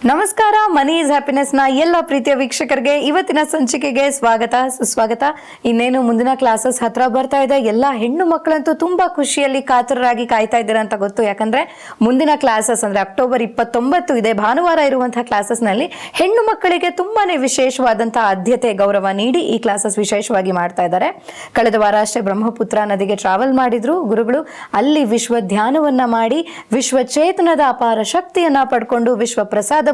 ನಮಸ್ಕಾರ, money is happiness ನ ಎಲ್ಲ ಪ್ರೀತಿಯ ವೀಕ್ಷಕರಿಗೆ ಇವತ್ತಿನ ಸಂಚಿಕೆಗೆ ಸ್ವಾಗತ ಸುಸ್ವಾಗತ. ಇನ್ನೇನು ಮುಂದಿನ ಕ್ಲಾಸಸ್ ಹತ್ರ ಬರ್ತಾ ಇದೆ. ಎಲ್ಲ ಹೆಣ್ಣು ಮಕ್ಕಳಂತೂ ತುಂಬಾ ಖುಷಿಯಲ್ಲಿ ಕಾತರರಾಗಿ ಕಾಯ್ತಾ ಇದ್ದೀರಾ ಅಂತ ಗೊತ್ತು. ಯಾಕಂದ್ರೆ ಮುಂದಿನ ಕ್ಲಾಸಸ್ ಅಂದ್ರೆ ಅಕ್ಟೋಬರ್ 29 ಇದೆ ಭಾನುವಾರ ಇರುವಂತಹ ಕ್ಲಾಸಸ್ ನಲ್ಲಿ ಹೆಣ್ಣು ಮಕ್ಕಳಿಗೆ ತುಂಬಾನೇ ವಿಶೇಷವಾದಂತಹ ಆದ್ಯತೆ ಗೌರವ ನೀಡಿ ಈ ಕ್ಲಾಸಸ್ ವಿಶೇಷವಾಗಿ ಮಾಡ್ತಾ ಇದ್ದಾರೆ. ಕಳೆದ ವಾರ ಅಷ್ಟೇ ಬ್ರಹ್ಮಪುತ್ರ ನದಿಗೆ ಟ್ರಾವೆಲ್ ಮಾಡಿದ್ರು ಗುರುಗಳು. ಅಲ್ಲಿ ವಿಶ್ವ ಧ್ಯಾನವನ್ನ ಮಾಡಿ ವಿಶ್ವ ಚೇತನದ ಅಪಾರ ಶಕ್ತಿಯನ್ನ ಪಡ್ಕೊಂಡು ವಿಶ್ವ ಪ್ರಸಾದವನ್ನ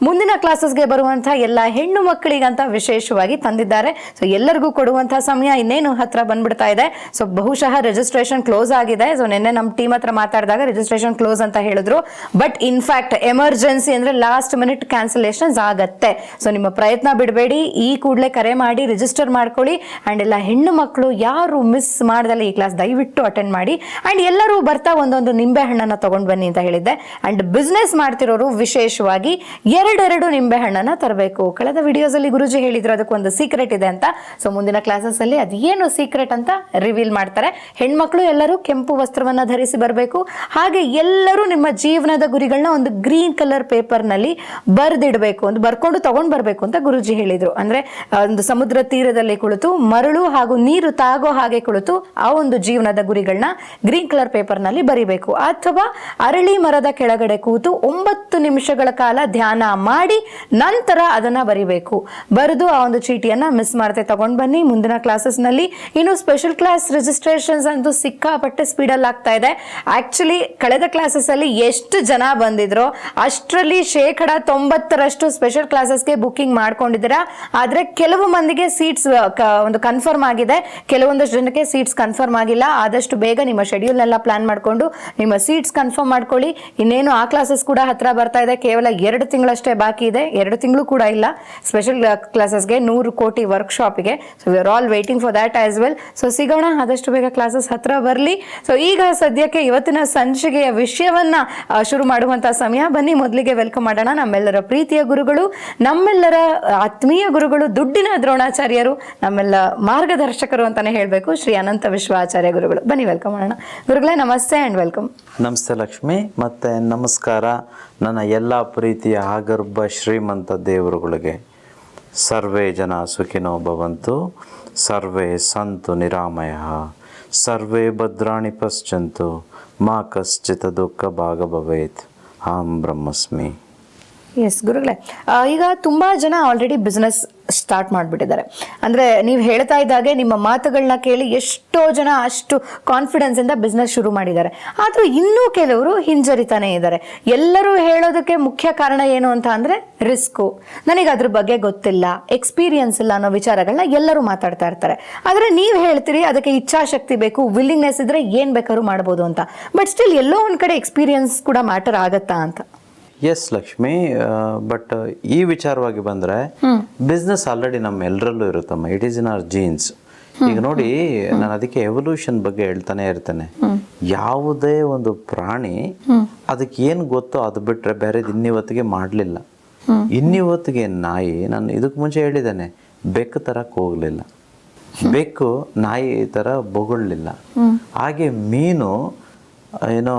ಮುಂದಿನ ಕ್ಲಾಸಸ್ಗೆ ಬರುವಂತಹ ಎಲ್ಲ ಹೆಣ್ಣು ಮಕ್ಕಳಿಗಂತ ವಿಶೇಷವಾಗಿ ತಂದಿದ್ದಾರೆ. ಸೊ ಎಲ್ಲರಿಗೂ ಕೊಡುವಂತಹ ಸಮಯ ಇನ್ನೇನು ಹತ್ರ ಬಂದ್ಬಿಡ್ತಾ ಇದೆ. ಸೊ ಬಹುಶಃ ರಿಜಿಸ್ಟ್ರೇಷನ್ ಕ್ಲೋಸ್ ಆಗಿದೆ. ಸೊ ನಿನ್ನೆ ನಮ್ಮ ಟೀಮ್ ಹತ್ರ ಮಾತಾಡಿದಾಗ ರಿಜಿಸ್ಟ್ರೇಷನ್ ಕ್ಲೋಸ್ ಅಂತ ಹೇಳಿದ್ರು. ಬಟ್ ಇನ್ಫ್ಯಾಕ್ಟ್ ಎಮರ್ಜೆನ್ಸಿ ಅಂದ್ರೆ ಲಾಸ್ಟ್ ಮಿನಿಟ್ ಕ್ಯಾನ್ಸಲೇಷನ್ಸ್ ಆಗತ್ತೆ. ಸೊ ನಿಮ್ಮ ಪ್ರಯತ್ನ ಬಿಡಬೇಡಿ, ಈ ಕೂಡಲೇ ಕರೆ ಮಾಡಿ ರಿಜಿಸ್ಟರ್ ಮಾಡ್ಕೊಳ್ಳಿ. ಅಂಡ್ ಎಲ್ಲ ಹೆಣ್ಣು ಮಕ್ಕಳು ಯಾರು ಮಿಸ್ ಮಾಡ್ದಲ್ಲ ಈ ಕ್ಲಾಸ್ ದಯವಿಟ್ಟು ಅಟೆಂಡ್ ಮಾಡಿ. ಅಂಡ್ ಎಲ್ಲರೂ ಬರ್ತಾ ಒಂದೊಂದು ನಿಂಬೆ ಹಣ್ಣನ್ನ ತಗೊಂಡ್ ಬನ್ನಿ ಅಂತ ಹೇಳಿದ್ದೆ. ಅಂಡ್ ಬಿಸ್ನೆಸ್ ಮಾಡ್ತಿರೋರು ವಿಶೇಷವಾಗಿ ಎರಡೆರಡು ನಿಂಬೆ ಹಣ್ಣನ್ನ ತರಬೇಕು. ಕಳೆದ ವಿಡಿಯೋಸ್ ಅಲ್ಲಿ ಗುರುಜಿ ಹೇಳಿದ್ರು ಅದಕ್ಕೊಂದು ಸೀಕ್ರೆಟ್ ಇದೆ ಅಂತ. ಸೊ ಮುಂದಿನ ಕ್ಲಾಸಸ್ ಅಲ್ಲಿ ಅದೇನು ಸೀಕ್ರೆಟ್ ಅಂತ ರಿವೀಲ್ ಮಾಡ್ತಾರೆ. ಹೆಣ್ಮಕ್ಳು ಎಲ್ಲರೂ ಕೆಂಪು ವಸ್ತ್ರವನ್ನ ಧರಿಸಿ ಬರಬೇಕು. ಹಾಗೆ ಎಲ್ಲರೂ ನಿಮ್ಮ ಜೀವನದ ಗುರಿಗಳನ್ನ ಒಂದು ಗ್ರೀನ್ ಕಲರ್ ಪೇಪರ್ ನಲ್ಲಿ ಬರ್ದಿಡ್ಬೇಕು, ಒಂದು ಬರ್ಕೊಂಡು ತಗೊಂಡ್ ಬರ್ಬೇಕು ಅಂತ ಗುರುಜಿ ಹೇಳಿದ್ರು. ಅಂದ್ರೆ ಒಂದು ಸಮುದ್ರ ತೀರದಲ್ಲಿ ಕುಳಿತು ಮರಳು ಹಾಗೂ ನೀರು ತಾಗೋ ಹಾಗೆ ಕುಳಿತು ಆ ಒಂದು ಜೀವನದ ಗುರಿಗಳನ್ನ ಗ್ರೀನ್ ಕಲರ್ ಪೇಪರ್ ನಲ್ಲಿ ಬರಿಬೇಕು. ಅಥವಾ ಅರಳಿ ಮರದ ಕೆಳಗಡೆ ಕೂತು 9 ನಿಮಿಷಗಳ ಕಾಲ ಧ್ಯಾನ ಮಾಡಿ ನಂತರ ಅದನ್ನ ಬರಿಬೇಕು. ಬರೆದು ಆ ಒಂದು ಚೀಟಿಯನ್ನ ಮಿಸ್ ಮಾಡದೆ ತಗೊಂಡ್ ಬನ್ನಿ. ಮುಂದಿನ ಕ್ಲಾಸಸ್ ನಲ್ಲಿ ಇನ್ನು ಸ್ಪೆಷಲ್ ಕ್ಲಾಸ್ ರಿಜಿಸ್ಟ್ರೇಷನ್ಸ್ ಅಂತೂ ಸಿಕ್ಕಾಪಟ್ಟೆ ಸ್ಪೀಡ್ ಅಲ್ಲಿ ಆಗ್ತಾ ಇದೆ. ಆಕ್ಚುಲಿ ಕಳೆದ ಕ್ಲಾಸಸ್ ಅಲ್ಲಿ ಎಷ್ಟು ಜನ ಬಂದಿದ್ರು ಅಷ್ಟರಲ್ಲಿ 90% ಸ್ಪೆಷಲ್ ಕ್ಲಾಸಸ್ಗೆ ಬುಕಿಂಗ್ ಮಾಡ್ಕೊಂಡಿದ್ದೀರಾ. ಆದ್ರೆ ಕೆಲವು ಮಂದಿಗೆ ಸೀಟ್ಸ್ ಒಂದು ಕನ್ಫರ್ಮ್ ಆಗಿದೆ, ಕೆಲವೊಂದಷ್ಟು ಜನಕ್ಕೆ ಸೀಟ್ಸ್ ಕನ್ಫರ್ಮ್ ಆಗಿಲ್ಲ. ಆದಷ್ಟು ಬೇಗ ನಿಮ್ಮ ಶೆಡ್ಯೂಲ್ ನೆಲ್ಲ ಪ್ಲಾನ್ ಮಾಡ್ಕೊಂಡು ನಿಮ್ಮ ಸೀಟ್ಸ್ ಕನ್ಫರ್ಮ್ ಮಾಡ್ಕೊಳ್ಳಿ. ಇನ್ನೇನು ಆ ಕ್ಲಾಸಸ್ ಕೂಡ ಹತ್ರ ಬರ್ತಾ ಇದೆ. ಕೇವಲ 2 ತಿಂಗಳಷ್ಟೇ ಬಾಕಿ ಇದೆ. 2 ತಿಂಗಳು ಕೂಡ ಇಲ್ಲ ಸ್ಪೆಷಲ್ ಕ್ಲಾಸಸ್ಗೆ 100 ಕೋಟಿ ವರ್ಕ್ಶಾಪ್ಗೆ. So we are all waiting for that as well. So ಸಿಗೋಣ, ಆದಷ್ಟು ಬೇಗ ಕ್ಲಾಸಸ್ ಹತ್ರ ಬರಲಿ. ಸೊ ಈಗ ಸದ್ಯಕ್ಕೆ ಇವತ್ತಿನ ಸಂಚಿಕೆಯ ವಿಷಯವನ್ನ ಶುರು ಮಾಡುವಂತಹ ಸಮಯ. ಬನ್ನಿ ಮೊದಲಿಗೆ ವೆಲ್ಕಮ್ ಮಾಡೋಣ ನಮ್ಮೆಲ್ಲರ ಪ್ರೀತಿಯ ಗುರುಗಳು, ನಮ್ಮೆಲ್ಲರ ಆತ್ಮೀಯ ಗುರುಗಳು, ದುಡ್ಡಿನ ದ್ರೋಣಾಚಾರ್ಯರು, ನಮ್ಮೆಲ್ಲ ಮಾರ್ಗದರ್ಶಕರು ಅಂತಾನೆ ಹೇಳ್ಬೇಕು, ಶ್ರೀ ಅನಂತ ವಿಶ್ವ ಆಚಾರ್ಯ ಗುರುಗಳು. ಬನ್ನಿ ವೆಲ್ಕಮ್ ಮಾಡೋಣ ಗುರುಗಳೇ. ನಮಸ್ತೆ ಅಂಡ್ ವೆಲ್ಕಮ್. ನಮಸ್ತೆ ಲಕ್ಷ್ಮಿ, ಮತ್ತೆ ನಮಸ್ಕಾರ ನನ್ನ ಎಲ್ಲ ಪ್ರೀತಿಯ ಆಗರ್ಭ ಶ್ರೀಮಂತ ದೇವರುಗಳಿಗೆ. ಸರ್ವೇ ಜನ ಸುಖಿನೋ ಭವಂತು, ಸರ್ವೇ ಸಂತು ನಿರಾಮಯ, ಸರ್ವೇ ಭದ್ರಾಣಿ ಪಶ್ಯಂತು, ಮಾ ಕಶ್ಚಿತ್ ದುಃಖ ಭಾಗ ಭವೇತ್, ಅಹಂ ಬ್ರಹ್ಮಸ್ಮಿ. ಎಸ್ ಗುರುಗಳೇ, ಈಗ ತುಂಬಾ ಜನ ಆಲ್ರೆಡಿ ಬಿಸ್ನೆಸ್ ಸ್ಟಾರ್ಟ್ ಮಾಡಿಬಿಟ್ಟಿದ್ದಾರೆ. ಅಂದರೆ ನೀವು ಹೇಳ್ತಾ ಇದ್ದಾಗೆ ನಿಮ್ಮ ಮಾತುಗಳನ್ನ ಕೇಳಿ ಎಷ್ಟೋ ಜನ ಅಷ್ಟು ಕಾನ್ಫಿಡೆನ್ಸ್ ಇಂದ ಬಿಸ್ನೆಸ್ ಶುರು ಮಾಡಿದ್ದಾರೆ. ಆದರೂ ಇನ್ನೂ ಕೆಲವರು ಹಿಂಜರಿತಾನೆ ಇದ್ದಾರೆ. ಎಲ್ಲರೂ ಹೇಳೋದಕ್ಕೆ ಮುಖ್ಯ ಕಾರಣ ಏನು ಅಂತ ಅಂದರೆ ರಿಸ್ಕು, ನನಗೆ ಅದ್ರ ಬಗ್ಗೆ ಗೊತ್ತಿಲ್ಲ, ಎಕ್ಸ್ಪೀರಿಯನ್ಸ್ ಇಲ್ಲ ಅನ್ನೋ ವಿಚಾರಗಳನ್ನ ಎಲ್ಲರೂ ಮಾತಾಡ್ತಾ ಇರ್ತಾರೆ. ಆದರೆ ನೀವು ಹೇಳ್ತೀರಿ ಅದಕ್ಕೆ ಇಚ್ಛಾಶಕ್ತಿ ಬೇಕು, ವಿಲ್ಲಿಂಗ್ನೆಸ್ ಇದ್ರೆ ಏನು ಬೇಕಾದ್ರೂ ಮಾಡ್ಬೋದು ಅಂತ. ಬಟ್ ಸ್ಟಿಲ್ ಎಲ್ಲೋ ಒಂದು ಕಡೆ ಎಕ್ಸ್ಪೀರಿಯನ್ಸ್ ಕೂಡ ಮ್ಯಾಟರ್ ಆಗತ್ತಾ ಅಂತ. ಎಸ್ ಲಕ್ಷ್ಮಿ, ಬಟ್ ಈ ವಿಚಾರವಾಗಿ ಬಂದರೆ ಬಿಸ್ನೆಸ್ ಆಲ್ರೆಡಿ ನಮ್ಮ ಎಲ್ಲರಲ್ಲೂ ಇರುತ್ತಮ್ಮ. It is in our genes. ಈಗ ನೋಡಿ, ನಾನು ಅದಕ್ಕೆ ಎವಲ್ಯೂಷನ್ ಬಗ್ಗೆ ಹೇಳ್ತಾನೆ ಇರ್ತೇನೆ. ಯಾವುದೇ ಒಂದು ಪ್ರಾಣಿ ಅದಕ್ಕೆ ಏನು ಗೊತ್ತೋ ಅದು ಬಿಟ್ಟರೆ ಬೇರೆದು ಇನ್ನಿವತ್ತಿಗೆ ಮಾಡಲಿಲ್ಲ. ಇನ್ನಿವತ್ತಿಗೆ ನಾಯಿ, ನಾನು ಇದಕ್ಕೆ ಮುಂಚೆ ಹೇಳಿದ್ದೇನೆ, ಬೆಕ್ಕು ತರಕ್ಕೆ ಹೋಗಲಿಲ್ಲ, ಬೆಕ್ಕು ನಾಯಿ ಥರ ಬೊಗಳ್ಲಿಲ್ಲ. ಹಾಗೆ ಮೀನು ಏನೋ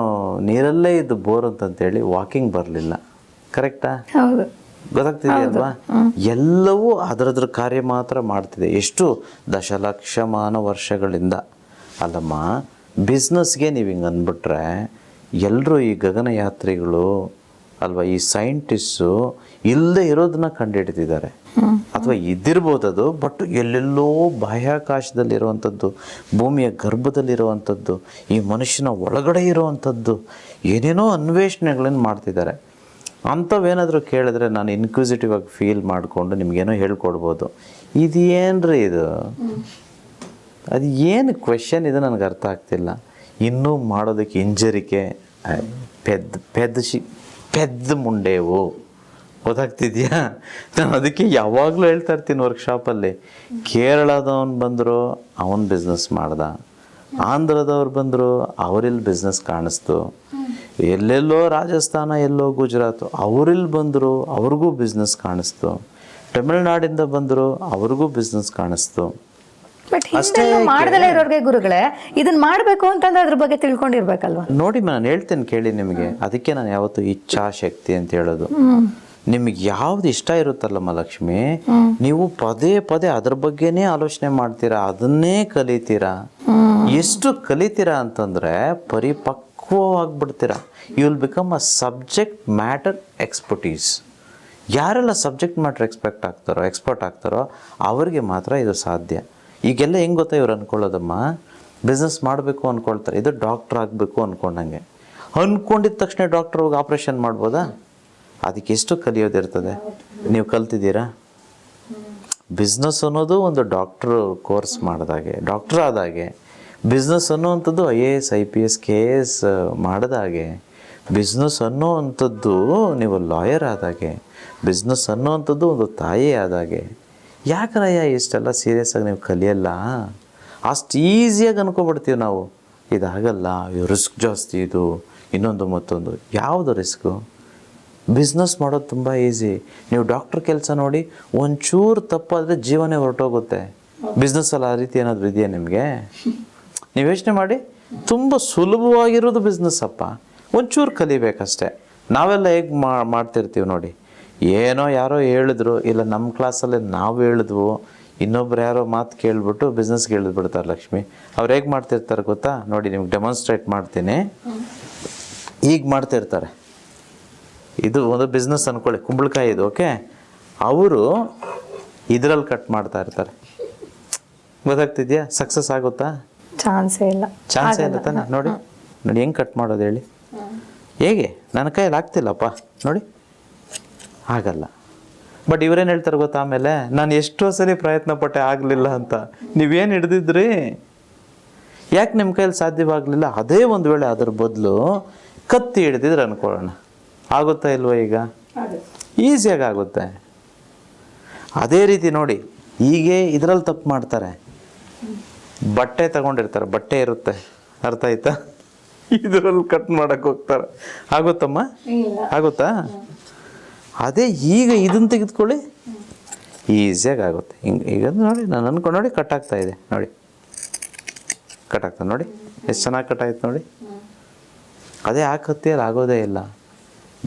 ನೀರಲ್ಲೇ ಇದ್ದು ಬೋರ್ ಅಂತಂತೇಳಿ ವಾಕಿಂಗ್ ಬರಲಿಲ್ಲ. ಕರೆಕ್ಟಾ? ಗೊತ್ತಾಗ್ತಿದೆ ಅಲ್ವಾ? ಎಲ್ಲವೂ ಅದರದ್ರ ಕಾರ್ಯ ಮಾತ್ರ ಮಾಡ್ತಿದೆ. ಎಷ್ಟು ದಶಲಕ್ಷಮಾನ ವರ್ಷಗಳಿಂದ. ಅಲ್ಲಮ್ಮ, ಬಿಸ್ನೆಸ್ಗೆ ನೀವು ಹಿಂಗೆ ಅಂದ್ಬಿಟ್ರೆ ಎಲ್ಲರೂ ಈ ಗಗನಯಾತ್ರಿಗಳು ಅಲ್ವಾ, ಈ ಸೈಂಟಿಸ್ಟು ಇಲ್ಲದೆ ಇರೋದನ್ನ ಕಂಡುಹಿಡಿದಿದ್ದಾರೆ. ಅಥವಾ ಇದ್ದಿರ್ಬೋದು ಅದು, ಬಟ್ ಎಲ್ಲೆಲ್ಲೋ ಬಾಹ್ಯಾಕಾಶದಲ್ಲಿರುವಂಥದ್ದು, ಭೂಮಿಯ ಗರ್ಭದಲ್ಲಿರುವಂಥದ್ದು, ಈ ಮನುಷ್ಯನ ಒಳಗಡೆ ಇರುವಂಥದ್ದು ಏನೇನೋ ಅನ್ವೇಷಣೆಗಳನ್ನು ಮಾಡ್ತಿದ್ದಾರೆ. ಅಂಥವೇನಾದರೂ ಕೇಳಿದ್ರೆ ನಾನು ಇನ್ಕ್ವಿಸಿಟಿವ್ ಆಗಿ ಫೀಲ್ ಮಾಡಿಕೊಂಡು ನಿಮಗೇನೋ ಹೇಳ್ಕೊಡ್ಬೋದು. ಇದೇನ್ರಿ ಇದು, ಅದು ಏನು ಕ್ವೆಶನ್ ಇದು ನನಗೆ ಅರ್ಥ ಆಗ್ತಿಲ್ಲ. ಇನ್ನೂ ಮಾಡೋದಕ್ಕೆ ಹಿಂಜರಿಕೆ, ಪೆದ್ದ ಮುಂಡೆವು. ಗೊತ್ತಾಗ್ತಿದ್ಯಾ? ನಾನು ಅದಕ್ಕೆ ಯಾವಾಗಲೂ ಹೇಳ್ತಾ ಇರ್ತೀನಿ ವರ್ಕ್ಶಾಪಲ್ಲಿ. ಕೇರಳದವನು ಬಂದರು, ಅವನು ಬಿಸ್ನೆಸ್ ಮಾಡ್ದ. ಆಂಧ್ರದವ್ರು ಬಂದರು, ಅವರಿಲ್ಲಿ ಬಿಸ್ನೆಸ್ ಕಾಣಿಸ್ತು. ಎಲ್ಲೆಲ್ಲೋ ರಾಜಸ್ಥಾನ, ಎಲ್ಲೋ ಗುಜರಾತು, ಅವರಿಲ್ಲಿ ಬಂದರು, ಅವ್ರಿಗೂ ಬಿಸ್ನೆಸ್ ಕಾಣಿಸ್ತು. ತಮಿಳ್ನಾಡಿಂದ ಬಂದರು, ಅವ್ರಿಗೂ ಬಿಸ್ನೆಸ್ ಕಾಣಿಸ್ತು. ಅಷ್ಟೇ ಮಾಡದಲ್ಲೇ ಇರೋರಿಗೆ ಗುರುಗಳೇ ಇದನ್ನ ಮಾಡಬೇಕು ಅಂತಂದ್ರೆ ಅದ್ರ ಬಗ್ಗೆ ತಿಳ್ಕೊಂಡಿರ್ಬೇಕಲ್ವಾ? ನೋಡಿ, ನಾನು ಹೇಳ್ತೇನೆ ಕೇಳಿ ನಿಮಗೆ. ಅದಕ್ಕೆ ನಾನು ಯಾವತ್ತು ಇಚ್ಛಾಶಕ್ತಿ ಅಂತ ಹೇಳೋದು. ನಿಮಗೆ ಯಾವ್ದು ಇಷ್ಟ ಇರುತ್ತಲ್ಲಮ್ಮ ಲಕ್ಷ್ಮಿ, ನೀವು ಪದೇ ಪದೇ ಅದ್ರ ಬಗ್ಗೆನೇ ಆಲೋಚನೆ ಮಾಡ್ತೀರಾ, ಅದನ್ನೇ ಕಲಿತೀರಾ. ಎಷ್ಟು ಕಲಿತೀರಾ ಅಂತಂದ್ರೆ ಪರಿಪಕ್ವವಾಗ್ಬಿಡ್ತೀರಾ. You will become a subject matter expertise. ಯಾರೆಲ್ಲ ಸಬ್ಜೆಕ್ಟ್ ಮ್ಯಾಟರ್ ಎಕ್ಸ್ಪರ್ಟ್ ಆಗ್ತಾರೋ ಅವ್ರಿಗೆ ಮಾತ್ರ ಇದು ಸಾಧ್ಯ. ಈಗೆಲ್ಲ ಹೆಂಗೆ ಗೊತ್ತಾ ಇವ್ರು ಅಂದ್ಕೊಳ್ಳೋದಮ್ಮ, ಬಿಸ್ನೆಸ್ ಮಾಡಬೇಕು ಅಂದ್ಕೊಳ್ತಾರೆ, ಇದು ಡಾಕ್ಟ್ರ್ ಆಗಬೇಕು ಅಂದ್ಕೊಂಡಂಗೆ. ಅಂದ್ಕೊಂಡಿದ್ದ ತಕ್ಷಣ ಡಾಕ್ಟ್ರ್ ಹೋಗಿ ಆಪ್ರೇಷನ್ ಮಾಡ್ಬೋದಾ? ಅದಕ್ಕೆ ಎಷ್ಟು ಕಲಿಯೋದಿರ್ತದೆ. ನೀವು ಕಲ್ತಿದ್ದೀರಾ? ಬಿಸ್ನೆಸ್ ಅನ್ನೋದು ಒಂದು ಡಾಕ್ಟ್ರು ಕೋರ್ಸ್ ಮಾಡಿದಾಗೆ, ಡಾಕ್ಟ್ರ್ ಆದಾಗೆ. ಬಿಸ್ನೆಸ್ ಅನ್ನೋವಂಥದ್ದು IAS IPS KS ಮಾಡಿದಾಗೆ. ಬಿಸ್ನೆಸ್ ಅನ್ನೋವಂಥದ್ದು ನೀವು ಲಾಯರ್ ಆದಾಗೆ. ಬಿಸ್ನೆಸ್ ಅನ್ನೋವಂಥದ್ದು ಒಂದು ತಾಯಿ ಆದಾಗೆ. ಯಾಕರಯ್ಯ ಇಷ್ಟೆಲ್ಲ ಸೀರಿಯಸ್ಸಾಗಿ ನೀವು ಕಲಿಯಲ್ಲ? ಅಷ್ಟು ಈಸಿಯಾಗಿ ಅನ್ಕೊಬಿಡ್ತೀವಿ ನಾವು. ಇದಾಗಲ್ಲ, ರಿಸ್ಕ್ ಜಾಸ್ತಿ, ಇದು ಇನ್ನೊಂದು ಮತ್ತೊಂದು. ಯಾವುದು ರಿಸ್ಕು? ಬಿಸ್ನೆಸ್ ಮಾಡೋದು ತುಂಬ ಈಸಿ. ನೀವು ಡಾಕ್ಟ್ರ್ ಕೆಲಸ ನೋಡಿ, ಒಂಚೂರು ತಪ್ಪಾದರೆ ಜೀವನೇ ಹೊರಟೋಗುತ್ತೆ. ಬಿಸ್ನೆಸ್ಸಲ್ಲಿ ಆ ರೀತಿ ಏನಾದರೂ ಇದೆಯಾ ನಿಮಗೆ? ನೀವು ಯೋಚನೆ ಮಾಡಿ. ತುಂಬ ಸುಲಭವಾಗಿರೋದು ಬಿಸ್ನೆಸ್ ಅಪ್ಪ, ಒಂಚೂರು ಕಲಿಬೇಕಷ್ಟೆ. ನಾವೆಲ್ಲ ಹೇಗೆ ಮಾಡ್ತಿರ್ತೀವಿ ನೋಡಿ, ಏನೋ ಯಾರೋ ಹೇಳಿದ್ರು, ಇಲ್ಲ ನಮ್ಮ ಕ್ಲಾಸಲ್ಲಿ ನಾವು ಹೇಳಿದ್ವು, ಇನ್ನೊಬ್ರು ಯಾರೋ ಮಾತು ಕೇಳಿಬಿಟ್ಟು ಬಿಸ್ನೆಸ್ಗೆ ಹೇಳಿದ್ಬಿಡ್ತಾರೆ ಲಕ್ಷ್ಮಿ. ಅವ್ರು ಹೇಗೆ ಮಾಡ್ತಿರ್ತಾರೆ ಗೊತ್ತಾ? ನೋಡಿ ನಿಮ್ಗೆ ಡೆಮಾನ್ಸ್ಟ್ರೇಟ್ ಮಾಡ್ತೀನಿ. ಈಗ ಮಾಡ್ತಿರ್ತಾರೆ, ಇದು ಒಂದು ಬಿಸ್ನೆಸ್ ಅಂದ್ಕೊಳ್ಳಿ, ಕುಂಬಳಕಾಯಿ ಇದು, ಓಕೆ. ಅವರು ಇದರಲ್ಲಿ ಕಟ್ ಮಾಡ್ತಾ ಇರ್ತಾರೆ. ಗೊತ್ತಾಗ್ತಿದ್ಯಾ? ಸಕ್ಸಸ್ ಆಗುತ್ತಾ? ಚಾನ್ಸೇ ಇಲ್ಲ ತಾನೆ. ನೋಡಿ ನೋಡಿ ಹೆಂಗೆ ಕಟ್ ಮಾಡೋದು ಹೇಳಿ. ಹೇಗೆ? ನನ್ನ ಕೈಯಲ್ಲಿ ಆಗ್ತಿಲ್ಲಪ್ಪ ನೋಡಿ, ಆಗಲ್ಲ. ಬಟ್ ಇವರೇನು ಹೇಳ್ತಾರೆ ಗೊತ್ತಾ, ಆಮೇಲೆ ನಾನು ಎಷ್ಟೋ ಸರಿ ಪ್ರಯತ್ನ ಪಟ್ಟೆ ಆಗಲಿಲ್ಲ ಅಂತ. ನೀವೇನು ಹಿಡ್ದಿದ್ರಿ? ಯಾಕೆ ನಿಮ್ಮ ಕೈಯಲ್ಲಿ ಸಾಧ್ಯವಾಗಲಿಲ್ಲ? ಅದೇ ಒಂದು ವೇಳೆ ಅದ್ರ ಬದಲು ಕತ್ತಿ ಹಿಡ್ದಿದ್ರೆ ಅನ್ಕೊಳ್ಳೋಣ, ಆಗುತ್ತಾ ಇಲ್ವೋ? ಈಗ ಈಸಿಯಾಗಿ ಆಗುತ್ತೆ. ಅದೇ ರೀತಿ ನೋಡಿ, ಹೀಗೆ ಇದರಲ್ಲಿ ತಪ್ಪು ಮಾಡ್ತಾರೆ. ಬಟ್ಟೆ ತಗೊಂಡಿರ್ತಾರೆ, ಬಟ್ಟೆ ಇರುತ್ತೆ, ಅರ್ಥ ಆಯ್ತಾ? ಇದರಲ್ಲಿ ಕಟ್ ಮಾಡಕ್ಕೆ ಹೋಗ್ತಾರೆ. ಆಗುತ್ತಮ್ಮ? ಆಗುತ್ತಾ? ಅದೇ ಈಗ ಇದನ್ನು ತೆಗೆದುಕೊಳ್ಳಿ, ಈಸಿಯಾಗಿ ಆಗುತ್ತೆ. ಈಗ ನೋಡಿ, ನಾನು ಅನ್ಕೊಂಡು ನೋಡಿ, ಕಟ್ ಆಗ್ತಾ ಇದೆ ನೋಡಿ, ಕಟ್ ಆಗ್ತದೆ ನೋಡಿ, ಎಷ್ಟು ಚೆನ್ನಾಗಿ ಕಟ್ ಆಯ್ತು ನೋಡಿ. ಅದೇ ಕತ್ತಿಯಲ್ಲಿ ಆಗೋದೇ ಇಲ್ಲ.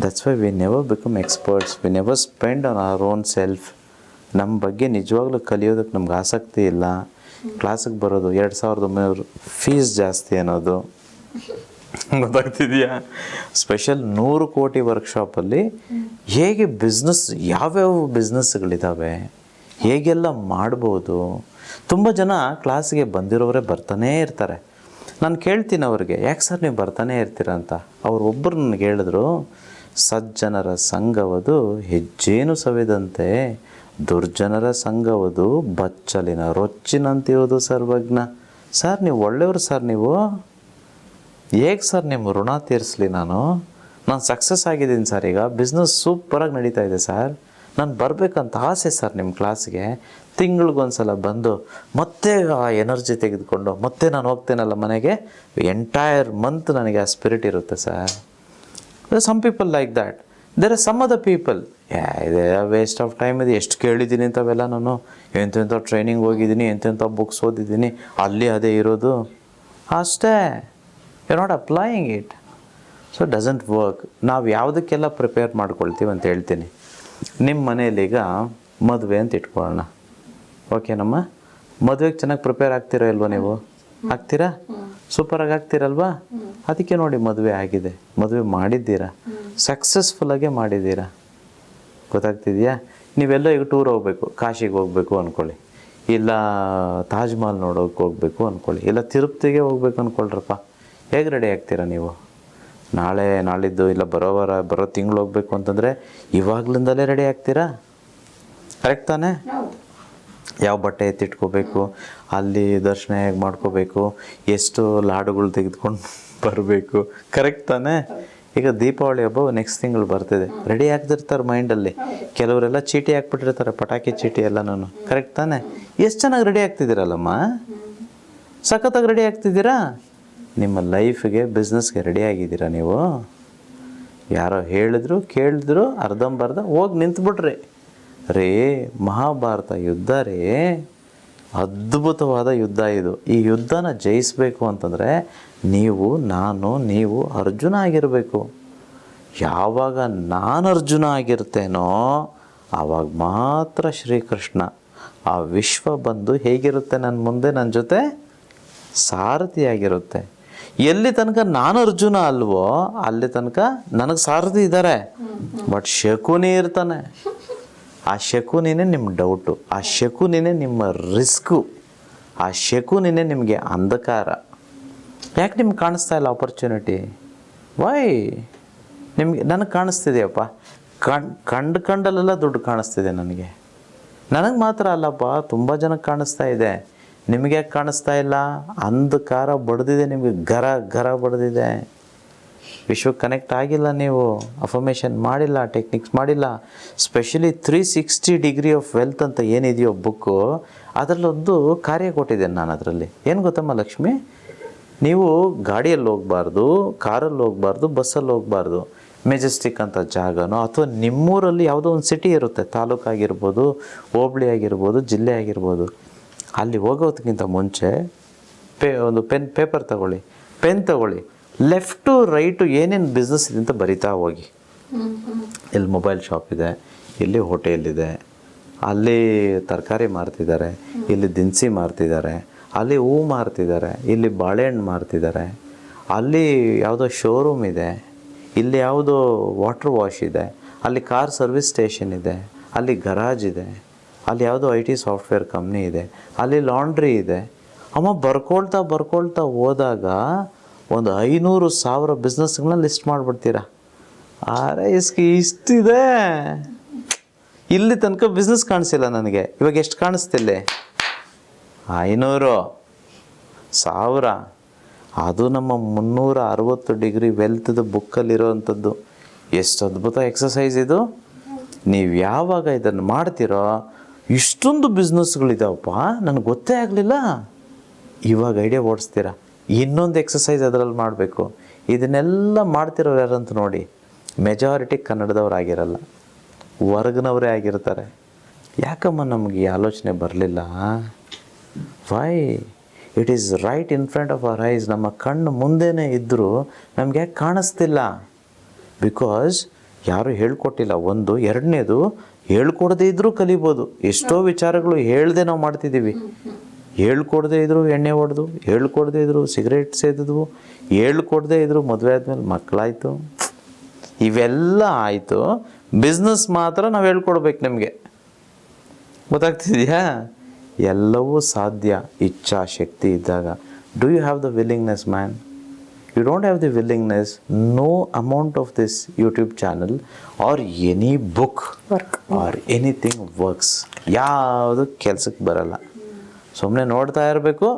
That's why we never become experts, we never spend on our own self. ನಮ್ಮ ಬಗ್ಗೆ ನಿಜವಾಗ್ಲೂ ಕಲಿಯೋದಕ್ಕೆ ನಮ್ಗೆ ಆಸಕ್ತಿ ಇಲ್ಲ. ಕ್ಲಾಸಿಗೆ ಬರೋದು 2900 ಫೀಸ್ ಜಾಸ್ತಿ ಅನ್ನೋದು ಗೊತ್ತಾಗ್ತಿದೆಯಾ? ಸ್ಪೆಷಲ್ 100 ಕೋಟಿ ವರ್ಕ್ಶಾಪಲ್ಲಿ ಹೇಗೆ ಬಿಸ್ನೆಸ್, ಯಾವ್ಯಾವ ಬಿಸ್ನೆಸ್ಗಳಿದ್ದಾವೆ, ಹೇಗೆಲ್ಲ ಮಾಡ್ಬೋದು. ತುಂಬ ಜನ ಕ್ಲಾಸಿಗೆ ಬಂದಿರೋರೇ ಬರ್ತಾನೇ ಇರ್ತಾರೆ. ನಾನು ಕೇಳ್ತೀನಿ ಅವ್ರಿಗೆ, ಯಾಕೆ ಸರ್ ನೀವು ಬರ್ತಾನೆ ಇರ್ತೀರ ಅಂತ. ಅವ್ರು ಒಬ್ಬರು ನನಗೆ ಹೇಳಿದ್ರು, ಸಜ್ಜನರ ಸಂಘವದು ಹೆಜ್ಜೇನು ಸವಿದಂತೆ, ದುರ್ಜನರ ಸಂಘವದು ಬಚ್ಚಲಿನ ರೊಚ್ಚಿನಂತಿರುವುದು ಸರ್ವಜ್ಞ. ಸರ್ ನೀವು ಒಳ್ಳೆಯವರು ಸರ್, ನೀವು ಹೇಗೆ ಸರ್ ನಿಮ್ಮ ಋಣ ತೀರಿಸಲಿ? ನಾನು ಸಕ್ಸಸ್ ಆಗಿದ್ದೀನಿ ಸರ್, ಈಗ ಬಿಸ್ನೆಸ್ ಸೂಪರಾಗಿ ನಡೀತಾ ಇದೆ ಸರ್, ನಾನು ಬರಬೇಕಂತ ಆಸೆ ಸರ್ ನಿಮ್ಮ ಕ್ಲಾಸ್ಗೆ. ತಿಂಗಳಿಗೊಂದ್ಸಲ ಬಂದು ಮತ್ತೆ ಆ ಎನರ್ಜಿ ತೆಗೆದುಕೊಂಡು ಮತ್ತೆ ನಾನು ಹೋಗ್ತೇನಲ್ಲ ಮನೆಗೆ, ಎಂಟೈರ್ ಮಂತ್ ನನಗೆ ಆ ಸ್ಪಿರಿಟ್ ಇರುತ್ತೆ sir. Some people like that. There are some other people, ಇದೆ ವೇಸ್ಟ್ ಆಫ್ ಟೈಮ್ ಇದೆ, ಎಷ್ಟು ಕೇಳಿದ್ದೀನಿ ಇಂಥವೆಲ್ಲ, ನಾನು ಎಂತೆಂಥ ಟ್ರೈನಿಂಗ್ ಹೋಗಿದ್ದೀನಿ, ಎಂತೆಂಥ ಬುಕ್ಸ್ ಓದಿದ್ದೀನಿ, ಅಲ್ಲಿ ಅದೇ ಇರೋದು ಅಷ್ಟೇ. You are not applying it, so doesn't work. ನಾವು ಯಾವುದಕ್ಕೆಲ್ಲ ಪ್ರಿಪೇರ್ ಮಾಡ್ಕೊಳ್ತೀವಿ ಅಂತ ಹೇಳ್ತೀನಿ. ನಿಮ್ಮ ಮನೇಲೀಗ ಮದುವೆ ಅಂತ ಇಟ್ಕೊಳ್ಳೋಣ, ಓಕೆನಮ್ಮ? ಮದುವೆಗೆ ಚೆನ್ನಾಗಿ ಪ್ರಿಪೇರ್ ಆಗ್ತೀರಾ ಇಲ್ವಾ ನೀವು? ಆಗ್ತೀರಾ? ಸೂಪರಾಗಿ ಆಗ್ತೀರಲ್ವಾ? ಅದಕ್ಕೆ ನೋಡಿ ಮದುವೆ ಆಗಿದೆ, ಮದುವೆ ಮಾಡಿದ್ದೀರಾ, ಸಕ್ಸಸ್ಫುಲ್ಲಾಗೆ ಮಾಡಿದ್ದೀರಾ. ಗೊತ್ತಾಗ್ತಿದೆಯಾ? ನೀವೆಲ್ಲ ಈಗ ಟೂರ್ ಹೋಗಬೇಕು, ಕಾಶಿಗೆ ಹೋಗಬೇಕು ಅಂದ್ಕೊಳ್ಳಿ, ಇಲ್ಲ ತಾಜ್ ಮಹಲ್ ನೋಡೋಕೆ ಹೋಗಬೇಕು ಅಂದ್ಕೊಳ್ಳಿ, ಇಲ್ಲ ತಿರುಪತಿಗೆ ಹೋಗ್ಬೇಕು ಅಂದ್ಕೊಳ್ರಪ್ಪ. ಹೇಗೆ ರೆಡಿ ಆಗ್ತೀರಾ ನೀವು? ನಾಳೆ ನಾಳಿದ್ದು ಇಲ್ಲ ಬರೋ ತಿಂಗಳು ಹೋಗ್ಬೇಕು ಅಂತಂದರೆ ಇವಾಗ್ಲಿಂದಲೇ ರೆಡಿ ಆಗ್ತೀರಾ? ಕರೆಕ್ಟ್ ತಾನೇ? ಯಾವ ಬಟ್ಟೆ ಎತ್ತಿಟ್ಕೋಬೇಕು, ಅಲ್ಲಿ ದರ್ಶನ ಹೇಗೆ ಮಾಡ್ಕೋಬೇಕು, ಎಷ್ಟು ಲಾಡುಗಳು ತೆಗೆದುಕೊಂಡು ಬರಬೇಕು, ಕರೆಕ್ಟ್ ತಾನೇ? ಈಗ ದೀಪಾವಳಿ ಹಬ್ಬ ನೆಕ್ಸ್ಟ್ ತಿಂಗಳು ಬರ್ತಿದೆ, ರೆಡಿ ಆಗ್ತಿರ್ತಾರೆ ಮೈಂಡಲ್ಲಿ. ಕೆಲವರೆಲ್ಲ ಚೀಟಿ ಹಾಕ್ಬಿಟ್ಟಿರ್ತಾರೆ, ಪಟಾಕಿ ಚೀಟಿ ಎಲ್ಲ. ನಾನು ಕರೆಕ್ಟ್ ತಾನೇ? ಎಷ್ಟು ಚೆನ್ನಾಗಿ ರೆಡಿ ಆಗ್ತಿದ್ದೀರಲ್ಲಮ್ಮ, ಸಖತ್ತಾಗಿ ರೆಡಿ ಆಗ್ತಿದ್ದೀರಾ. ನಿಮ್ಮ ಲೈಫ್ಗೆ ಬಿಸ್ನೆಸ್ಗೆ ರೆಡಿ ಆಗಿದ್ದೀರಾ ನೀವು? ಯಾರೋ ಹೇಳಿದ್ರು ಕೇಳಿದ್ರು ಅರ್ಧಂಬರ್ಧ ಹೋಗಿ ನಿಂತ್ಬಿಟ್ರಿ ರೀ. ಮಹಾಭಾರತ ಯುದ್ಧ ರೀ, ಅದ್ಭುತವಾದ ಯುದ್ಧ ಇದು. ಈ ಯುದ್ಧನ ಜಯಿಸಬೇಕು ಅಂತಂದರೆ ನೀವು ಅರ್ಜುನ ಆಗಿರಬೇಕು. ಯಾವಾಗ ನಾನು ಅರ್ಜುನ ಆಗಿರ್ತೇನೋ ಆವಾಗ ಮಾತ್ರ ಶ್ರೀಕೃಷ್ಣ ಆ ವಿಶ್ವ ಬಂದು ಹೇಗಿರುತ್ತೆ ನನ್ನ ಮುಂದೆ, ನನ್ನ ಜೊತೆ ಸಾರಥಿಯಾಗಿರುತ್ತೆ. ಎಲ್ಲಿ ತನಕ ನಾನು ಅರ್ಜುನ ಅಲ್ವೋ ಅಲ್ಲಿ ತನಕ ನನಗೆ ಸಾರಥಿ ಇದ್ದಾರೆ, ಬಟ್ ಶಕುನಿ ಇರ್ತಾನೆ. ಆ ಶಕುನಿನೇ ನಿಮ್ಮ ಡೌಟು, ಆ ಶಕುನಿನೇ ನಿಮ್ಮ ರಿಸ್ಕು, ಆ ಶಕುನಿನೇ ನಿಮಗೆ ಅಂಧಕಾರ. ಯಾಕೆ ನಿಮ್ಗೆ ಕಾಣಿಸ್ತಾ ಇಲ್ಲ ಆಪರ್ಚುನಿಟಿ? ವೈ? ನನಗೆ ಕಾಣಿಸ್ತಿದೆಯಪ್ಪ, ಕಂಡಲ್ಲೆಲ್ಲ ದುಡ್ಡು ಕಾಣಿಸ್ತಿದೆ ನನಗೆ ಮಾತ್ರ ಅಲ್ಲಪ್ಪ, ತುಂಬ ಜನಕ್ಕೆ ಕಾಣಿಸ್ತಾ ಇದೆ. ನಿಮಗೆ ಯಾಕೆ ಕಾಣಿಸ್ತಾ ಇಲ್ಲ? ಅಂಧಕಾರ ಬಡ್ದಿದೆ ನಿಮಗೆ, ಗರ ಬಡ್ದಿದೆ. ವಿಶ್ವಕ್ಕೆ ಕನೆಕ್ಟ್ ಆಗಿಲ್ಲ, ನೀವು ಅಫರ್ಮೇಷನ್ ಮಾಡಿಲ್ಲ, ಟೆಕ್ನಿಕ್ಸ್ ಮಾಡಿಲ್ಲ. ಸ್ಪೆಷಲಿ 360 ಡಿಗ್ರಿ ಆಫ್ ವೆಲ್ತ್ ಅಂತ ಏನಿದೆಯೋ ಬುಕ್ಕು, ಅದರಲ್ಲೊಂದು ಕಾರ್ಯ ಕೊಟ್ಟಿದ್ದೇನೆ ನಾನು. ಅದರಲ್ಲಿ ಏನು ಗೊತ್ತಮ್ಮ ಲಕ್ಷ್ಮಿ, ನೀವು ಗಾಡಿಯಲ್ಲಿ ಹೋಗಬಾರ್ದು, ಕಾರಲ್ಲಿ ಹೋಗಬಾರ್ದು, ಬಸ್ಸಲ್ಲಿ ಹೋಗಬಾರ್ದು. ಮೆಜೆಸ್ಟಿಕ್ ಅಂತ ಜಾಗನೋ ಅಥವಾ ನಿಮ್ಮೂರಲ್ಲಿ ಯಾವುದೋ ಒಂದು ಸಿಟಿ ಇರುತ್ತೆ, ತಾಲೂಕಾಗಿರ್ಬೋದು, ಹೋಬಳಿ ಆಗಿರ್ಬೋದು, ಜಿಲ್ಲೆ ಆಗಿರ್ಬೋದು. ಅಲ್ಲಿ ಹೋಗೋದಕ್ಕಿಂತ ಮುಂಚೆ ಒಂದು ಪೇಪರ್ ತಗೊಳ್ಳಿ, ಪೆನ್ ತಗೊಳ್ಳಿ, ಲೆಫ್ಟು ರೈಟು ಏನೇನು ಬಿಸ್ನೆಸ್ ಇದೆ ಅಂತ ಬರಿತಾ ಹೋಗಿ. ಇಲ್ಲಿ ಮೊಬೈಲ್ ಶಾಪ್ ಇದೆ, ಇಲ್ಲಿ ಹೋಟೆಲ್ ಇದೆ, ಅಲ್ಲಿ ತರಕಾರಿ ಮಾರ್ತಿದ್ದಾರೆ, ಇಲ್ಲಿ ದಿನಸಿ ಮಾರ್ತಿದ್ದಾರೆ, ಅಲ್ಲಿ ಹೂವು ಮಾರ್ತಿದ್ದಾರೆ, ಇಲ್ಲಿ ಬಾಳೆಹಣ್ಣು ಮಾರ್ತಿದ್ದಾರೆ, ಅಲ್ಲಿ ಯಾವುದೋ ಶೋರೂಮ್ ಇದೆ, ಇಲ್ಲಿ ಯಾವುದೋ ವಾಟರ್ ವಾಶ್ ಇದೆ, ಅಲ್ಲಿ ಕಾರ್ ಸರ್ವಿಸ್ ಸ್ಟೇಷನ್ ಇದೆ, ಅಲ್ಲಿ ಗರಾಜ್ ಇದೆ, ಅಲ್ಲಿ ಯಾವುದೋ IT ಸಾಫ್ಟ್ವೇರ್ ಕಂಪ್ನಿ ಇದೆ, ಅಲ್ಲಿ ಲಾಂಡ್ರಿ ಇದೆ. ಅಮ್ಮ ಬರ್ಕೊಳ್ತಾ ಹೋದಾಗ ಒಂದು 500,000 ಬಿಸ್ನೆಸ್ಗಳನ್ನ ಲಿಸ್ಟ್ ಮಾಡಿಬಿಡ್ತೀರಾ. ಅರೆ ಇಷ್ಟಿದೆ, ಇಲ್ಲಿ ತನಕ ಬಿಸ್ನೆಸ್ ಕಾಣಿಸಿಲ್ಲ ನನಗೆ. ಇವಾಗ ಎಷ್ಟು ಕಾಣಿಸ್ತಿಲ್ಲ? 500, 1000. ಅದು ನಮ್ಮ 360 ಡಿಗ್ರಿ ವೆಲ್ತ್ದು ಬುಕ್ಕಲ್ಲಿರೋವಂಥದ್ದು. ಎಷ್ಟು ಅದ್ಭುತ ಎಕ್ಸಸೈಸ್ ಇದು. ನೀವು ಯಾವಾಗ ಇದನ್ನು ಮಾಡ್ತೀರೋ, ಇಷ್ಟೊಂದು ಬಿಸ್ನೆಸ್ಗಳಿದಾವಪ್ಪ ನನಗೆ ಗೊತ್ತೇ ಆಗಲಿಲ್ಲ, ಇವಾಗ ಐಡಿಯಾ ಓಡಿಸ್ತೀರಾ. ಇನ್ನೊಂದು ಎಕ್ಸಸೈಸ್ ಅದರಲ್ಲಿ ಮಾಡಬೇಕು. ಇದನ್ನೆಲ್ಲ ಮಾಡ್ತಿರೋರು ಯಾರಂತ ನೋಡಿ, ಮೆಜಾರಿಟಿ ಕನ್ನಡದವ್ರು ಆಗಿರಲ್ಲ, ಹೊರಗಿನವರೇ ಆಗಿರ್ತಾರೆ. ಯಾಕಮ್ಮ ನಮಗೆ ಈ ಆಲೋಚನೆ ಬರಲಿಲ್ಲ? Why? It is right in front of our eyes. ನಮ್ಮ ಕಣ್ಣು ಮುಂದೆನೇ ಇದ್ದರೂ ನಮ್ಗೆ ಯಾಕೆ ಕಾಣಿಸ್ತಿಲ್ಲ? ಬಿಕಾಸ್ ಯಾರೂ ಹೇಳ್ಕೊಟ್ಟಿಲ್ಲ. ಒಂದು. ಎರಡನೇದು, ಹೇಳ್ಕೊಡದೇ ಇದ್ದರೂ ಕಲಿಬೋದು. ಎಷ್ಟೋ ವಿಚಾರಗಳು ಹೇಳ್ದೆ ನಾವು ಮಾಡ್ತಿದ್ದೀವಿ. ಹೇಳ್ಕೊಡದೇ ಇದ್ದರೂ ಎಣ್ಣೆ ಹೊಡೆದು, ಹೇಳ್ಕೊಡದೇ ಇದ್ದರೂ ಸಿಗರೇಟ್ ಸೇದಿದ್ವು, ಹೇಳ್ಕೊಡದೇ ಇದ್ದರೂ ಮದುವೆ ಆದಮೇಲೆ ಮಕ್ಕಳಾಯಿತು. ಇವೆಲ್ಲ ಆಯಿತು. ಬಿಸ್ನೆಸ್ ಮಾತ್ರ ನಾವು ಹೇಳ್ಕೊಡ್ಬೇಕು ನಿಮಗೆ. ಗೊತ್ತಾಗ್ತಿದೆಯಾ? ಎಲ್ಲವೂ ಸಾಧ್ಯ ಇಚ್ಛಾಶಕ್ತಿ ಇದ್ದಾಗ. Do you have the willingness man? You don't have the willingness, no amount of this YouTube channel or any book or anything works. ಯಾವುದು ಕೆಲಸಕ್ಕೆ ಬರಲ್ಲ. ಸುಮ್ಮನೆ ನೋಡ್ತಾ ಇರಬೇಕು.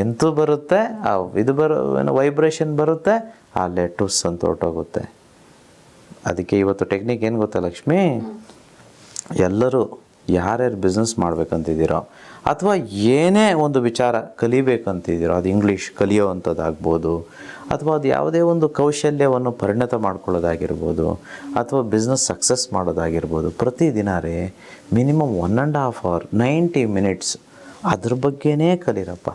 ಎಂತೂ ಬರುತ್ತೆ, ಇದು ವೈಬ್ರೇಷನ್ ಬರುತ್ತೆ, ಆ ಲೆಟುಸ್ ಅಂತ ಹೊರಟೋಗುತ್ತೆ. ಅದಕ್ಕೆ ಇವತ್ತು ಟೆಕ್ನಿಕ್ ಏನು ಗೊತ್ತಾ ಲಕ್ಷ್ಮಿ? ಎಲ್ಲರೂ ಯಾರ್ಯಾರು ಬಿಸ್ನೆಸ್ ಮಾಡ್ಬೇಕಂತಿದ್ದೀರೋ ಅಥವಾ ಏನೇ ಒಂದು ವಿಚಾರ ಕಲಿಬೇಕಂತಿದ್ದೀರೋ, ಅದು ಇಂಗ್ಲೀಷ್ ಕಲಿಯೋವಂಥದ್ದಾಗ್ಬೋದು, ಅಥವಾ ಅದು ಯಾವುದೇ ಒಂದು ಕೌಶಲ್ಯವನ್ನು ಪರಿಣತ ಮಾಡ್ಕೊಳ್ಳೋದಾಗಿರ್ಬೋದು, ಅಥವಾ ಬಿಸ್ನೆಸ್ ಸಕ್ಸಸ್ ಮಾಡೋದಾಗಿರ್ಬೋದು, ಪ್ರತಿದಿನ ಮಿನಿಮಮ್ 1.5 hour 90 minutes ಅದ್ರ ಬಗ್ಗೆನೇ ಕಲೀರಪ್ಪ.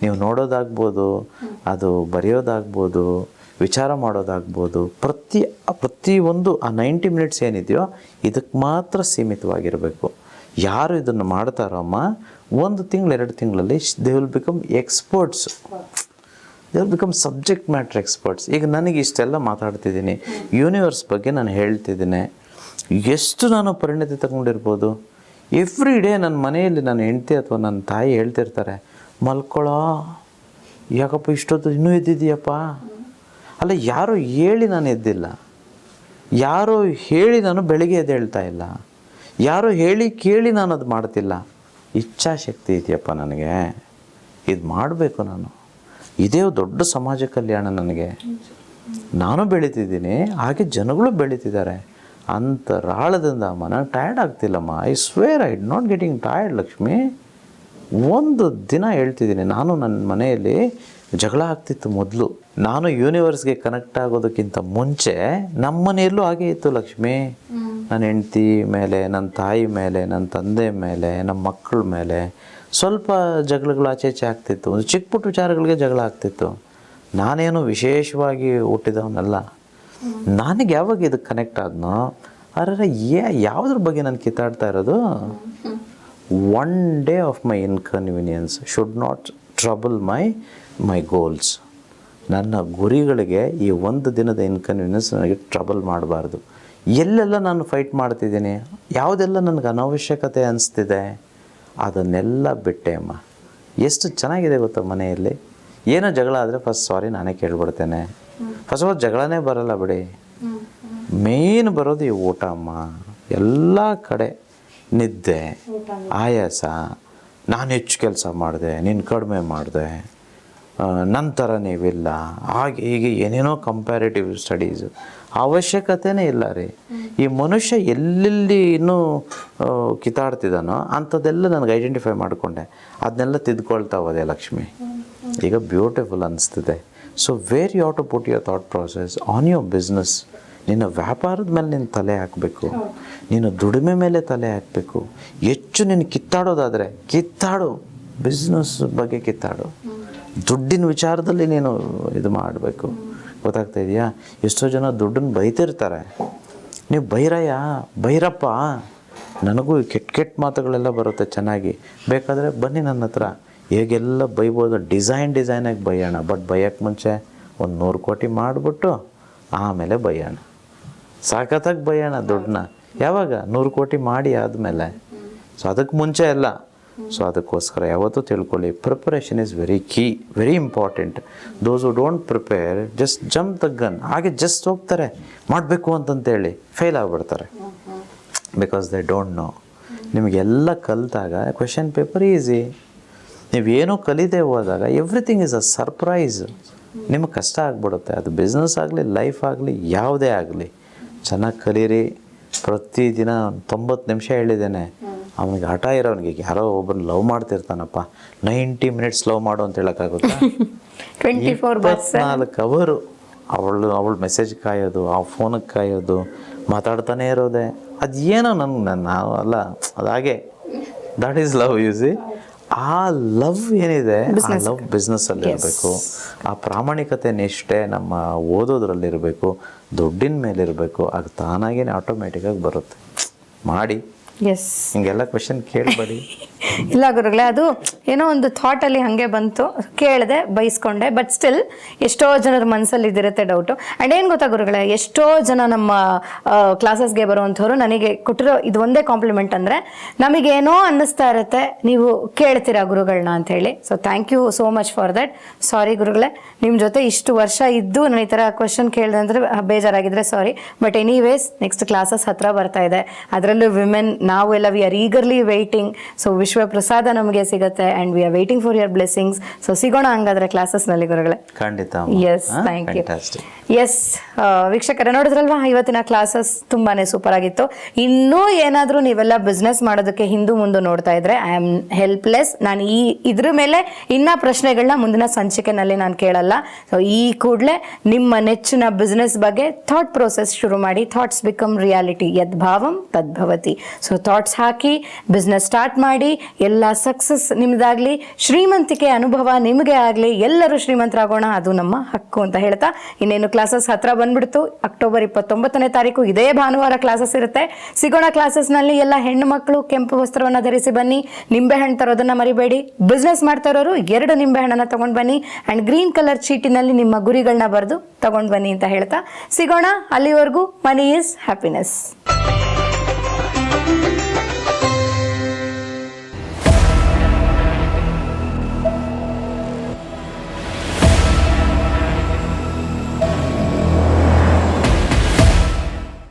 ನೀವು ನೋಡೋದಾಗ್ಬೋದು, ಅದು ಬರೆಯೋದಾಗ್ಬೋದು, ವಿಚಾರ ಮಾಡೋದಾಗ್ಬೋದು, ಪ್ರತಿಯೊಂದು ಆ 90 minutes ಏನಿದೆಯೋ ಇದಕ್ಕೆ ಮಾತ್ರ ಸೀಮಿತವಾಗಿರಬೇಕು. ಯಾರು ಇದನ್ನು ಮಾಡ್ತಾರೋ ಅಮ್ಮ, 1 ತಿಂಗಳು 2 ತಿಂಗಳಲ್ಲಿ they will become experts. They will become subject matter experts. ಈಗ ನನಗೆ ಇಷ್ಟೆಲ್ಲ ಮಾತಾಡ್ತಿದ್ದೀನಿ, ಯೂನಿವರ್ಸ್ ಬಗ್ಗೆ ನಾನು ಹೇಳ್ತಿದ್ದೀನಿ, ಎಷ್ಟು ನಾನು ಪರಿಣತಿ ತಗೊಂಡಿರ್ಬೋದು. ಎವ್ರಿ ಡೇ ನನ್ನ ಮನೆಯಲ್ಲಿ ನನ್ನ ಹೆಂಡತಿ ಅಥವಾ ನನ್ನ ತಾಯಿ ಹೇಳ್ತಿರ್ತಾರೆ, ಮಲ್ಕೊಳ್ಳೋ, ಯಾಕಪ್ಪ ಇಷ್ಟೊತ್ತು ಇನ್ನೂ ಎದ್ದಿದ್ದೀಯಪ್ಪ. ಅಲ್ಲ, ಯಾರೋ ಹೇಳಿ ನಾನು ಎದ್ದಿಲ್ಲ, ಯಾರೋ ಹೇಳಿ ನಾನು ಬೆಳಿಗ್ಗೆ ಎದ್ದೇಳ್ತಾ ಇಲ್ಲ, ಯಾರೋ ಹೇಳಿ ಕೇಳಿ ನಾನು ಅದು ಮಾಡ್ತಿಲ್ಲ. ಇಚ್ಛಾಶಕ್ತಿ ಇದೆಯಪ್ಪ ನನಗೆ, ಇದು ಮಾಡಬೇಕು ನಾನು. ಇದೇ ದೊಡ್ಡ ಸಮಾಜ ಕಲ್ಯಾಣ ನನಗೆ. ನಾನು ಬೆಳೀತಿದ್ದೀನಿ, ಹಾಗೆ ಜನಗಳು ಬೆಳೀತಿದ್ದಾರೆ. ಅಂತರಾಳದಿಂದ ಅಮ್ಮ ನಾನು ಟಯರ್ಡ್ ಆಗ್ತಿಲ್ಲಮ್ಮ. I swear I not getting tired Lakshmi. ಒಂದು ದಿನ ಹೇಳ್ತಿದ್ದೀನಿ, ನಾನು ನನ್ನ ಮನೆಯಲ್ಲಿ ಜಗಳ ಆಗ್ತಿತ್ತು ಮೊದಲು. ನಾನು ಯೂನಿವರ್ಸ್ಗೆ ಕನೆಕ್ಟ್ ಆಗೋದಕ್ಕಿಂತ ಮುಂಚೆ ನಮ್ಮ ಮನೆಯಲ್ಲೂ ಹಾಗೆ ಇತ್ತು ಲಕ್ಷ್ಮಿ. ನನ್ನ ಹೆಂಡತಿ ಮೇಲೆ, ನನ್ನ ತಾಯಿ ಮೇಲೆ, ನನ್ನ ತಂದೆ ಮೇಲೆ, ನಮ್ಮ ಮಕ್ಕಳ ಮೇಲೆ ಸ್ವಲ್ಪ ಜಗಳಗಳು ಆಚೆ ಆಗ್ತಿತ್ತು. ಒಂದು ಚಿಕ್ಕ ಪುಟ್ಟ ವಿಚಾರಗಳಿಗೆ ಜಗಳ ಆಗ್ತಿತ್ತು. ನಾನೇನು ವಿಶೇಷವಾಗಿ ಹುಟ್ಟಿದವನಲ್ಲ. ನನಗೆ ಯಾವಾಗ ಇದಕ್ಕೆ ಕನೆಕ್ಟ್ ಆದ್ನೋ ಅರೆ ಯಾವುದ್ರ ಬಗ್ಗೆ ನಾನು ಕಿತ್ತಾಡ್ತಾ ಇರೋದು, one day of my inconvenience should not trouble my goals. ನನ್ನ ಗುರಿಗಳಿಗೆ ಈ ಒಂದು ದಿನದ ಇನ್ಕನ್ವೀನಿಯನ್ಸ್ ನನಗೆ ಟ್ರಬಲ್ ಮಾಡಬಾರ್ದು. ಎಲ್ಲೆಲ್ಲ ನಾನು ಫೈಟ್ ಮಾಡ್ತಿದ್ದೀನಿ, ಯಾವುದೆಲ್ಲ ನನಗೆ ಅನವಶ್ಯಕತೆ ಅನಿಸ್ತಿದೆ ಅದನ್ನೆಲ್ಲ ಬಿಟ್ಟೆ ಅಮ್ಮ. ಎಷ್ಟು ಚೆನ್ನಾಗಿದೆ ಗೊತ್ತಾ, ಮನೆಯಲ್ಲಿ ಏನೋ ಜಗಳ ಆದರೆ ಫಸ್ಟ್ ಸಾರಿ ನಾನೇ ಕೇಳ್ಬಿಡ್ತೇನೆ. ಫಸ್ಟ್ ಆಫ್ ಆಲ್ ಜಗಳನೇ ಬರೋಲ್ಲ ಬಿಡಿ, ಮೇನ್ ಬರೋದು ಈ ಊಟ ಅಮ್ಮ. ಎಲ್ಲ ಕಡೆ ನಿದ್ದೆ, ಆಯಾಸ, ನಾನು ಹೆಚ್ಚು ಕೆಲಸ ಮಾಡಿದೆ, ನೀನು ಕಡಿಮೆ ಮಾಡಿದೆ, ನಂತರ ನೀವಿಲ್ಲ, ಹಾಗೆ ಹೀಗೆ ಏನೇನೋ ಕಂಪ್ಯಾರಿಟಿವ್ ಸ್ಟಡೀಸು ಅವಶ್ಯಕತೆನೇ ಇಲ್ಲ ರೀ. ಈ ಮನುಷ್ಯ ಎಲ್ಲೆಲ್ಲಿ ಇನ್ನೂ ಕಿತ್ತಾಡ್ತಿದ್ದಾನೋ ಅಂಥದ್ದೆಲ್ಲ ನನಗೆ ಐಡೆಂಟಿಫೈ ಮಾಡಿಕೊಂಡೆ, ಅದನ್ನೆಲ್ಲ ತಿದ್ಕೊಳ್ತಾ ಹೋದೆ ಲಕ್ಷ್ಮಿ. ಈಗ ಬ್ಯೂಟಿಫುಲ್ ಅನಿಸ್ತಿದೆ. So where you have to put your thought process on your business. ನಿನ್ನ ವ್ಯಾಪಾರದ ಮೇಲೆ ನೀನು ತಲೆ ಹಾಕಬೇಕು, ನೀನು ದುಡಿಮೆ ಮೇಲೆ ತಲೆ ಹಾಕಬೇಕು. ಹೆಚ್ಚು ನೀನು ಕಿತ್ತಾಡೋದಾದರೆ ಕಿತ್ತಾಡು, ಬಿಸ್ನೆಸ್ ಬಗ್ಗೆ ಕಿತ್ತಾಡು, ದುಡ್ಡಿನ ವಿಚಾರದಲ್ಲಿ ನೀನು ಇದು ಮಾಡಬೇಕು. ಗೊತ್ತಾಗ್ತಾ ಇದೆಯಾ? ಎಷ್ಟೋ ಜನ ದುಡ್ಡನ್ನು ಬೈತಿರ್ತಾರೆ, ನೀವು ಬೈರಪ್ಪ, ನನಗೂ ಕೆಟ್ಟ ಮಾತುಗಳೆಲ್ಲ ಬರುತ್ತೆ ಚೆನ್ನಾಗಿ, ಬೇಕಾದರೆ ಬನ್ನಿ ನನ್ನ ಹತ್ರ, ಹೇಗೆಲ್ಲ ಬೈಬೋದು, ಡಿಸೈನಾಗಿ ಬೈಯೋಣ. ಬಟ್ ಬೈಯೋಕ್ಕೆ ಮುಂಚೆ ಒಂದು 100 ಕೋಟಿ ಮಾಡಿಬಿಟ್ಟು ಆಮೇಲೆ ಬೈಯೋಣ, ಸಾಕತ್ತಾಗಿ ಬೈಯೋಣ ದುಡ್ಡನ್ನ. ಯಾವಾಗ 100 ಕೋಟಿ ಮಾಡಿ ಆದಮೇಲೆ, ಸೊ ಅದಕ್ಕೆ ಮುಂಚೆ ಎಲ್ಲ. ಸೊ ಅದಕ್ಕೋಸ್ಕರ ಯಾವತ್ತೂ ತಿಳ್ಕೊಳ್ಳಿ, preparation is very key, very important. Those who don't prepare just jump the gun, ಹಾಗೆ ಜಸ್ಟ್ ಹೋಗ್ತಾರೆ ಮಾಡಬೇಕು ಅಂತಂತೇಳಿ ಫೇಲ್ ಆಗಿಬಿಡ್ತಾರೆ. Because they don't know. ನಿಮಗೆಲ್ಲ ಕಲಿತಾಗ ಕ್ವೆಶನ್ ಪೇಪರ್ ಈಸಿ, ನೀವೇನೂ ಕಲಿದೇ ಹೋದಾಗ ಎವ್ರಿಥಿಂಗ್ ಈಸ್ ಅ ಸರ್ಪ್ರೈಸ್. ನಿಮಗೆ ಕಷ್ಟ ಆಗಿಬಿಡುತ್ತೆ. ಅದು ಬಿಸ್ನೆಸ್ ಆಗಲಿ, ಲೈಫ್ ಆಗಲಿ, ಯಾವುದೇ ಆಗಲಿ. ಚೆನ್ನಾಗಿ ಕಲೀರಿ. ಪ್ರತಿದಿನ 90 ನಿಮಿಷ ಹೇಳಿದ್ದೇನೆ. ಅವನಿಗೆ ಹಠ ಇರೋನಿಗೆ, ಯಾರೋ ಒಬ್ಬರು ಲವ್ ಮಾಡ್ತಿರ್ತಾನಪ್ಪ, 90 ಮಿನಿಟ್ಸ್ ಲವ್ ಮಾಡು ಅಂತ ಹೇಳೋಕ್ಕಾಗುತ್ತಾ? 24 ಅವರು ಅವಳು ಮೆಸೇಜ್ ಕಾಯೋದು, ಆ ಫೋನಿಗೆ ಕಾಯೋದು, ಮಾತಾಡ್ತಾನೆ ಇರೋದೆ. ಅದು ಏನೋ ನಾವು ಅಲ್ಲ, ಅದಾಗೆ ದಟ್ ಈಸ್ ಲವ್. ಯೂಸಿ ಆ ಲವ್ ಏನಿದೆ, ಆ ಲವ್ ಬಿಸ್ನೆಸ್ಸಲ್ಲಿ ಇರಬೇಕು. ಆ ಪ್ರಾಮಾಣಿಕತೆ ನಿಷ್ಠೆ ನಮ್ಮ ಓದೋದ್ರಲ್ಲಿರಬೇಕು, ದುಡ್ಡಿನ ಮೇಲಿರಬೇಕು. ಅದು ತಾನಾಗೇನೆ ಆಟೋಮೆಟಿಕ್ಕಾಗಿ ಬರುತ್ತೆ. ಮಾಡಿ. ಎಸ್, ಹಿಂಗೆಲ್ಲ ಕ್ವೆಶನ್ ಕೇಳಬೇಡಿ. ಇಲ್ಲ ಗುರುಗಳೇ, ಅದು ಏನೋ ಒಂದು ಥಾಟಲ್ಲಿ ಹಾಗೆ ಬಂತು, ಕೇಳಿದೆ, ಬೈಸ್ಕೊಂಡೆ. ಬಟ್ ಸ್ಟಿಲ್ ಎಷ್ಟೋ ಜನರ ಮನಸ್ಸಲ್ಲಿ ಇದಿರುತ್ತೆ ಡೌಟು. ಆ್ಯಂಡ್ ಏನು ಗೊತ್ತಾ ಗುರುಗಳೇ, ಎಷ್ಟೋ ಜನ ನಮ್ಮ ಕ್ಲಾಸಸ್ಗೆ ಬರುವಂಥವ್ರು ನನಗೆ ಕೊಟ್ಟಿರೋ ಇದು ಒಂದೇ ಕಾಂಪ್ಲಿಮೆಂಟ್ ಅಂದರೆ, ನಮಗೇನೋ ಅನ್ನಿಸ್ತಾ ಇರುತ್ತೆ, ನೀವು ಕೇಳ್ತೀರಾ ಗುರುಗಳನ್ನ ಅಂಥೇಳಿ. So thank you so much for that. Sorry ಗುರುಗಳೇ, ನಿಮ್ಮ ಜೊತೆ ಇಷ್ಟು ವರ್ಷ ಇದ್ದು ನಾನು ಈ ಥರ ಕ್ವೆಶನ್ ಕೇಳಿದೆ ಅಂದರೆ ಬೇಜಾರಾಗಿದ್ದರೆ ಸಾರಿ. ಬಟ್ ಎನಿವೇಸ್, ನೆಕ್ಸ್ಟ್ ಕ್ಲಾಸಸ್ ಹತ್ರ ಬರ್ತಾ ಇದೆ, ಅದರಲ್ಲೂ ವಿಮೆನ್ ನಾವು ಎಲ್ಲ we are eagerly waiting. So ವಿಶ್ವ ಪ್ರಸಾದ ನಮಗೆ ಸಿಗುತ್ತೆ and we are waiting for your blessings. So ಸಿಗೋಣ ಹಂಗಾದ್ರೆ ಕ್ಲಾಸಸ್ನಲ್ಲಿ ಗುರುಗಳೇ. ಖಂಡಿತ. S, thank you. ಎಸ್ ವೀಕ್ಷಕರೇ, ನೋಡಿದ್ರಲ್ವಾ ಇವತ್ತಿನ ಕ್ಲಾಸಸ್ ತುಂಬಾನೇ ಸೂಪರ್ ಆಗಿತ್ತು. ಇನ್ನೂ ಏನಾದರೂ ನೀವೆಲ್ಲ ಬಿಸ್ನೆಸ್ ಮಾಡೋದಕ್ಕೆ ಹಿಂದೂ ಮುಂದೆ ನೋಡ್ತಾ ಇದ್ರೆ ಐ ಆಮ್ ಹೆಲ್ಪ್ಲೆಸ್. ನಾನು ಇದ್ರ ಮೇಲೆ ಇನ್ನ ಪ್ರಶ್ನೆಗಳನ್ನ ಮುಂದಿನ ಸಂಚಿಕೆನಲ್ಲಿ ನಾನು ಕೇಳಲ್ಲ. ಸೊ ಈ ಕೂಡಲೇ ನಿಮ್ಮ ನೆಚ್ಚಿನ ಬಿಸ್ನೆಸ್ ಬಗ್ಗೆ ಥಾಟ್ ಪ್ರೋಸೆಸ್ ಶುರು ಮಾಡಿ. ಥಾಟ್ಸ್ ಬಿಕಮ್ ರಿಯಾಲಿಟಿ, ಯದ್ಭಾವಂ ತದ್ಭವತಿ. ಸೊ ಥಾಟ್ಸ್ ಹಾಕಿ ಬಿಸ್ನೆಸ್ ಸ್ಟಾರ್ಟ್ ಮಾಡಿ. ಎಲ್ಲ ಸಕ್ಸಸ್ ನಿಮ್ದಾಗ್ಲಿ, ಶ್ರೀಮಂತಿಕೆ ಅನುಭವ ನಿಮಗೆ ಆಗಲಿ, ಎಲ್ಲರೂ ಶ್ರೀಮಂತರಾಗೋಣ, ಅದು ನಮ್ಮ ಹಕ್ಕು ಅಂತ ಹೇಳ್ತಾ, ಇನ್ನೇನು ಕ್ಲಾಸಸ್ ಹತ್ರ ಬಂದ್ಬಿಡ್ತು. ಅಕ್ಟೋಬರ್ 29ನೇ ತಾರೀಕು ಇದೇ ಭಾನುವಾರ ಕ್ಲಾಸಸ್ ಇರುತ್ತೆ. ಸಿಗೋಣ ಕ್ಲಾಸಸ್ನಲ್ಲಿ. ಎಲ್ಲ ಹೆಣ್ಣು ಮಕ್ಕಳು ಕೆಂಪು ವಸ್ತ್ರವನ್ನು ಧರಿಸಿ ಬನ್ನಿ. ನಿಂಬೆಹಣ್ಣು ತರೋದನ್ನ ಮರಿಬೇಡಿ. ಬಿಸ್ನೆಸ್ ಮಾಡ್ತಾ ಇರೋರು 2 ನಿಂಬೆಹಣ್ಣನ್ನು ತಗೊಂಡು ಬನ್ನಿ. ಆ್ಯಂಡ್ ಗ್ರೀನ್ ಕಲರ್ ಚೀಟಿನಲ್ಲಿ ನಿಮ್ಮ ಗುರಿಗಳನ್ನ ಬರೆದು ತಗೊಂಡು ಬನ್ನಿ ಅಂತ ಹೇಳ್ತಾ ಸಿಗೋಣ. ಅಲ್ಲಿವರೆಗೂ ಮನಿ ಈಸ್ ಹ್ಯಾಪಿನೆಸ್.